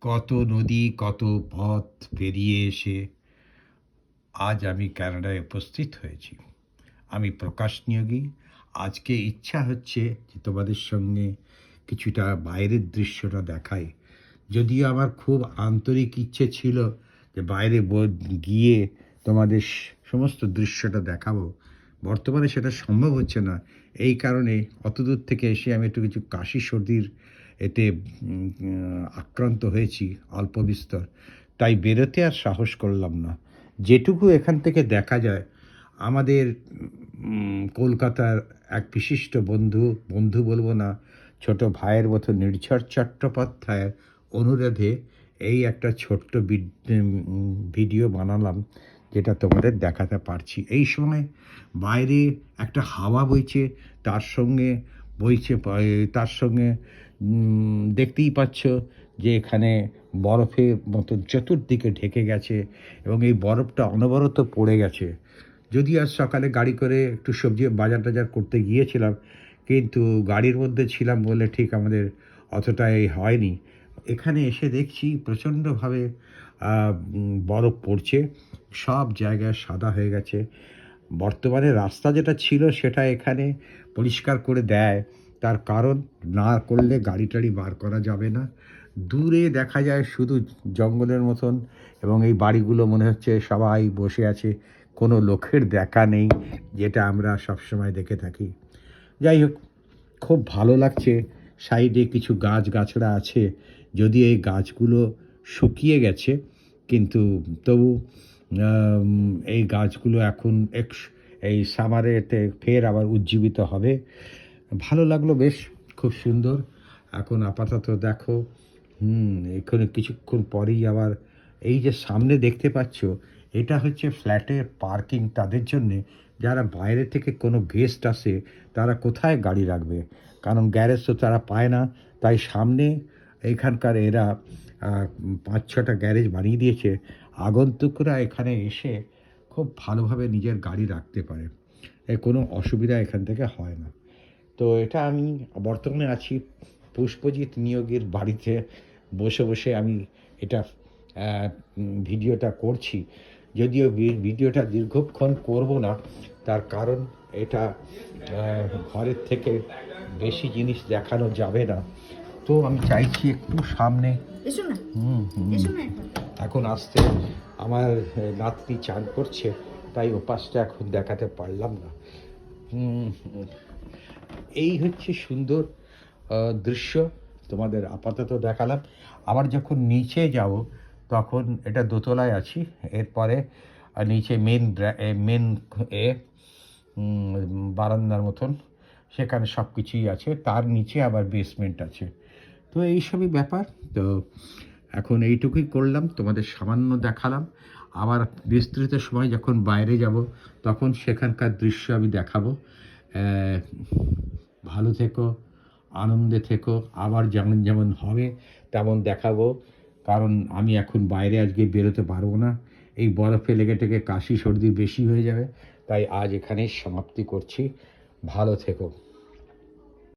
কত নদী, কত পথ পেরিয়ে এসে আজ আমি কানাডায় উপস্থিত হয়েছি। আমি প্রকাশ নিয়োগী। আজকে ইচ্ছা হচ্ছে যে তোমাদের সঙ্গে কিছুটা বাইরের দৃশ্যটা দেখাই। যদিও আমার খুব আন্তরিক ইচ্ছে ছিল যে বাইরে গিয়ে তোমাদের সমস্ত দৃশ্যটা দেখাবো। বর্তমানে সেটা সম্ভব হচ্ছে না। এই কারণে অতদূর থেকে এসে আমি একটু কিছু কাশি সর্দির এতে আক্রান্ত হয়েছি অল্প বিস্তর। তাই বেরোতে আর সাহস করলাম না। যেটুকু এখান থেকে দেখা যায় আমাদের কলকাতার এক বিশিষ্ট বন্ধু বলবো না, ছোট ভাইয়ের মতো নির্ঝর চট্টোপাধ্যায়ের অনুরোধে এই একটা ছোট্ট ভিডিও বানালাম, যেটা তোমাদের দেখাতে পারছি। এই সময় বাইরে একটা হাওয়া বইছে, তার সঙ্গে বইছে তার সঙ্গে দেখতেই পাচ্ছ যে এখানে বরফের মতো চতুর্দিকে ঢেকে গেছে এবং এই বরফটা অনবরত পড়ে গেছে। যদি আজ সকালে গাড়ি করে একটু সবজি বাজার টাজার করতে গিয়েছিলাম, কিন্তু গাড়ির মধ্যে ছিলাম বলে ঠিক আমাদের অতটা হয়নি। এখানে এসে দেখছি প্রচণ্ডভাবে বরফ পড়ছে, সব জায়গায় সাদা হয়ে গেছে। বর্তমানে রাস্তা যেটা ছিল সেটা এখানে পরিষ্কার করে দেয়, তার কারণ না করলে গাড়ি টাড়ি বার করা যাবে না। দূরে দেখা যায় শুধু জঙ্গলের মতন, এবং এই বাড়িগুলো মনে হচ্ছে সবাই বসে আছে, কোনো লোকের দেখা নেই, যেটা আমরা সবসময় দেখে থাকি। যাই হোক, খুব ভালো লাগছে। সাইডে কিছু গাছগাছড়া আছে, যদি এই গাছগুলো শুকিয়ে গেছে, কিন্তু তবু এই গাছগুলো এখন এই সামারেতে ফের আবার উজ্জীবিত হবে। ভালো লাগলো বেশ, খুব সুন্দর। এখন আপাতত দেখো, এখানে কিছুক্ষণ পরেই আবার এই যে সামনে দেখতে পাচ্ছ, এটা হচ্ছে ফ্ল্যাটের পার্কিং তাদের জন্যে যারা বাইরে থেকে কোনো গেস্ট আসে, তারা কোথায় গাড়ি রাখবে, কারণ গ্যারেজ তো তারা পায় না। তাই সামনে এখানকার এরা ৫-৬টা গ্যারেজ বানিয়ে দিয়েছে, আগন্তুকরা এখানে এসে খুব ভালোভাবে নিজের গাড়ি রাখতে পারে। কোনো অসুবিধা এখান থেকে হয় না। তো এটা আমি বর্তমানে আছি পুষ্পজিৎ নিয়োগীর বাড়িতে বসে বসে আমি এটা ভিডিওটা করছি। যদিও ভিডিওটা দীর্ঘক্ষণ করব না, তার কারণ এটা ঘরের থেকে বেশি জিনিস দেখানো যাবে না। তো আমি চাইছি একটু সামনে এখন আসতে। আমার নাতনি চান করছে, তাই ওপাশটা এখন দেখাতে পারলাম না। এই হচ্ছে সুন্দর দৃশ্য, তোমাদের আপাতত দেখালাম। আবার যখন নিচে যাব, তখন এটা দোতলায় আছি, এরপরে নিচে মেন বারান্দার মতন, সেখানে সব কিছুই আছে, তার নিচে আবার বেসমেন্ট আছে। তো এইসবই ব্যাপার। তো এখন এইটুকুই করলাম, তোমাদের সামান্য দেখালাম। আবার বিস্তৃত সময় যখন বাইরে যাব, তখন সেখানকার দৃশ্য আমি দেখাবো। ভালো থেকো, আনন্দে থেকো। আবার যেমন যেমন হবে তেমন দেখাবো, কারণ আমি এখন বাইরে আজকে বেরোতে পারবো না। এই বরফে লেগে টেগে কাশি সর্দি বেশি হয়ে যাবে। তাই আজ এখানেই সমাপ্তি করছি। ভালো থেকো।